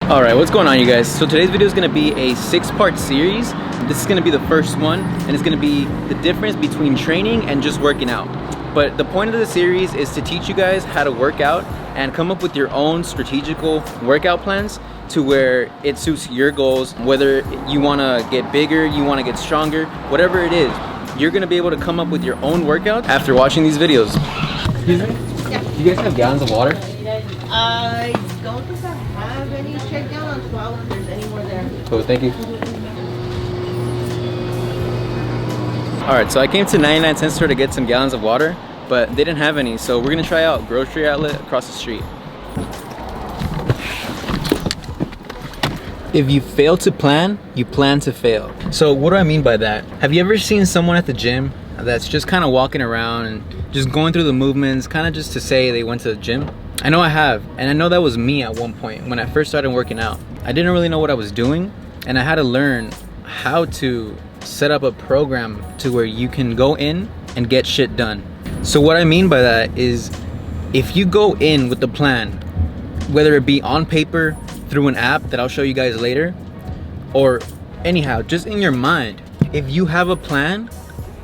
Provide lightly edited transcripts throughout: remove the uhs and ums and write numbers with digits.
Alright, what's going on, you guys? So today's video is going to be a 6-part series. This is going to be the first one, and it's going to be the difference between training and just working out. But the point of the series is to teach you guys how to work out and come up with your own strategical workout plans to where it suits your goals. Whether you want to get bigger, you want to get stronger, whatever it is, you're going to be able to come up with your own workout after watching these videos. Excuse me? Yeah. Do you guys have gallons of water? I don't think I have any. Check down on 12 if there's any more there. Cool, thank you. Alright, so I came to 99-cent store to get some gallons of water, but they didn't have any, so we're gonna try out Grocery Outlet across the street. If you fail to plan, you plan to fail. So what do I mean by that? Have you ever seen someone at the gym that's just kind of walking around and just going through the movements, kind of just to say they went to the gym? I know I have, and I know that was me at one point when I first started working out. I didn't really know what I was doing, and I had to learn how to set up a program to where you can go in and get shit done. So what I mean by that is, if you go in with the plan, whether it be on paper, through an app that I'll show you guys later, or anyhow, just in your mind, if you have a plan,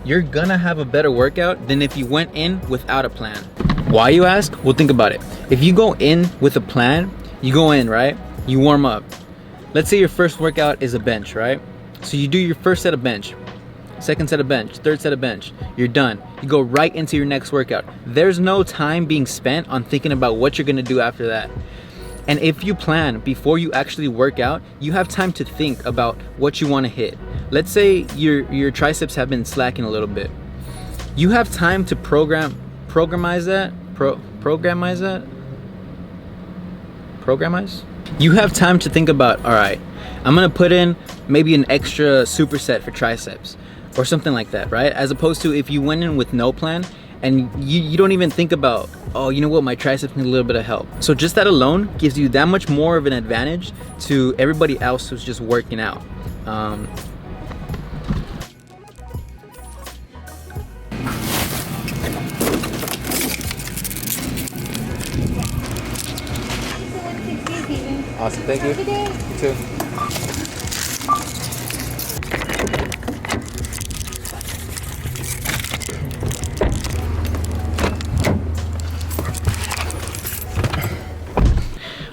you're gonna have a better workout than if you went in without a plan. Why, you ask? Well, think about it. If you go in with a plan, you go in, right? You warm up. Let's say your first workout is a bench, right? So you do your first set of bench, second set of bench, third set of bench. You're done. You go right into your next workout. There's no time being spent on thinking about what you're gonna do after that. And if you plan before you actually work out, you have time to think about what you want to hit. Let's say your triceps have been slacking a little bit. You have time to programize that. You have time to think about, all right, I'm gonna put in maybe an extra superset for triceps or something like that, right? As opposed to if you went in with no plan and you don't even think about, oh, you know what, my triceps need a little bit of help. So just that alone gives you that much more of an advantage to everybody else who's just working out. Awesome, thank you. You too.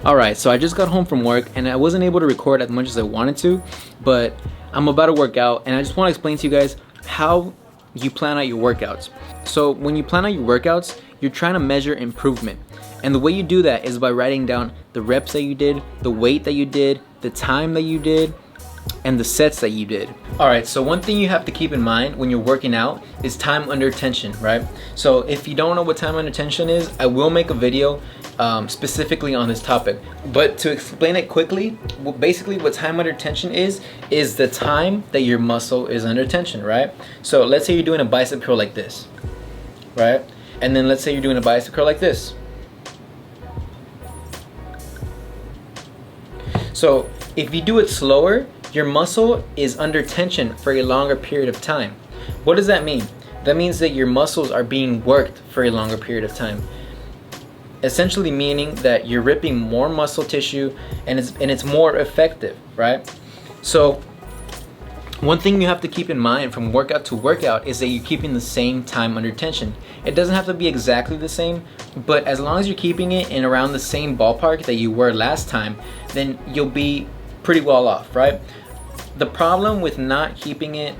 Alright, so I just got home from work and I wasn't able to record as much as I wanted to, but I'm about to work out and I just want to explain to you guys how you plan out your workouts. So when you plan out your workouts, you're trying to measure improvement. And the way you do that is by writing down the reps that you did, the weight that you did, the time that you did, and the sets that you did. Alright, so one thing you have to keep in mind when you're working out is time under tension, right? So if you don't know what time under tension is, I will make a video specifically on this topic. But to explain it quickly, basically what time under tension is the time that your muscle is under tension, right? So let's say you're doing a bicep curl like this, right? And then let's say you're doing a bicep curl like this. So if you do it slower, your muscle is under tension for a longer period of time. What does that mean? That means that your muscles are being worked for a longer period of time. Essentially meaning that you're ripping more muscle tissue and it's more effective, right? So one thing you have to keep in mind from workout to workout is that you're keeping the same time under tension. It doesn't have to be exactly the same, but as long as you're keeping it in around the same ballpark that you were last time, then you'll be pretty well off, right? The problem with not keeping it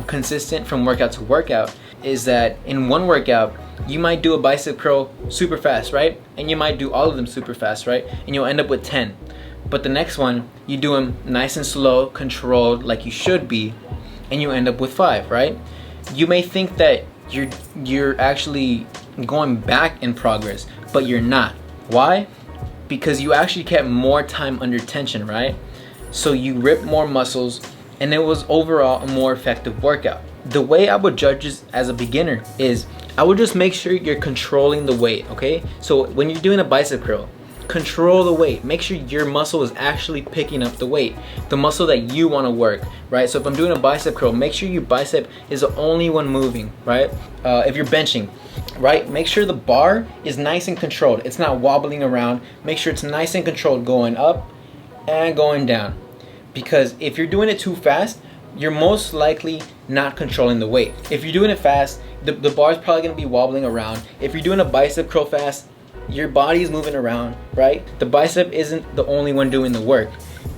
consistent from workout to workout is that in one workout, you might do a bicep curl super fast, right? And you might do all of them super fast, right? And you'll end up with 10. But the next one, you do them nice and slow, controlled, like you should be, and you end up with 5, right? You may think that you're actually going back in progress, but you're not. Why? Because you actually kept more time under tension, right? So you ripped more muscles, and it was overall a more effective workout. The way I would judge this as a beginner is I would just make sure you're controlling the weight, okay? So when you're doing a bicep curl, control the weight. Make sure your muscle is actually picking up the weight, the muscle that you want to work, right? So if I'm doing a bicep curl, make sure your bicep is the only one moving, right? If you're benching, right, make sure the bar is nice and controlled. It's not wobbling around. Make sure it's nice and controlled, going up and going down. Because if you're doing it too fast, you're most likely not controlling the weight. If you're doing it fast, the bar is probably gonna be wobbling around. If you're doing a bicep curl fast, your body is moving around, right? The bicep isn't the only one doing the work.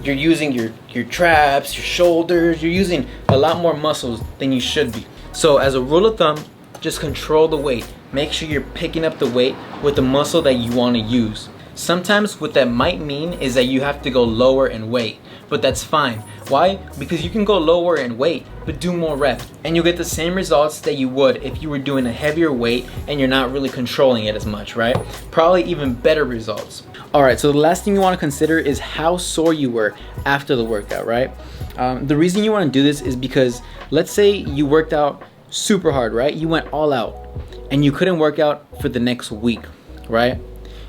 You're using your traps, your shoulders, you're using a lot more muscles than you should be. So as a rule of thumb, just control the weight. Make sure you're picking up the weight with the muscle that you want to use. Sometimes what that might mean is that you have to go lower in weight, but that's fine. Why? Because you can go lower in weight, but do more reps, and you'll get the same results that you would if you were doing a heavier weight and you're not really controlling it as much, right? Probably even better results. All right, so the last thing you want to consider is how sore you were after the workout, right? The reason you want to do this is because let's say you worked out super hard, right? You went all out and you couldn't work out for the next week, right?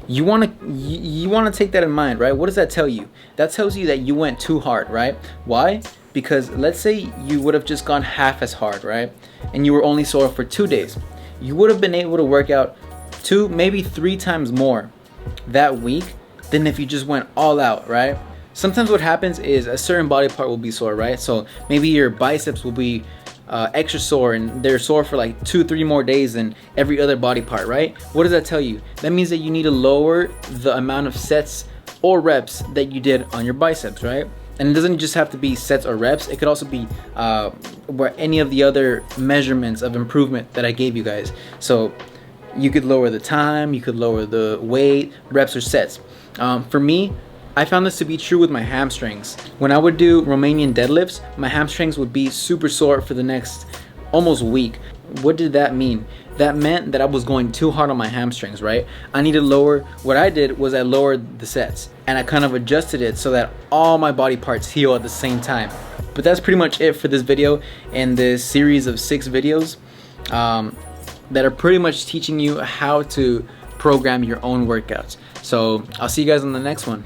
You want to take that in mind, right? What does that tell you? That tells you that you went too hard, right? Why? Because let's say you would have just gone half as hard, right? And you were only sore for 2 days. You would have been able to work out 2, maybe 3 times more that week than if you just went all out, right? Sometimes what happens is a certain body part will be sore, right? So maybe your biceps will be extra sore, and they're sore for like 2-3 more days than every other body part, right? What does that tell you? That means that you need to lower the amount of sets or reps that you did on your biceps, right? And it doesn't just have to be sets or reps. It could also be where any of the other measurements of improvement that I gave you guys. So you could lower the time, you could lower the weight, reps or sets. For me, I found this to be true with my hamstrings. When I would do Romanian deadlifts, my hamstrings would be super sore for the next almost week. What did that mean? That meant that I was going too hard on my hamstrings, right? I need to lower, what I did was I lowered the sets and I kind of adjusted it so that all my body parts heal at the same time. But that's pretty much it for this video and this series of 6 videos that are pretty much teaching you how to program your own workouts. So I'll see you guys on the next one.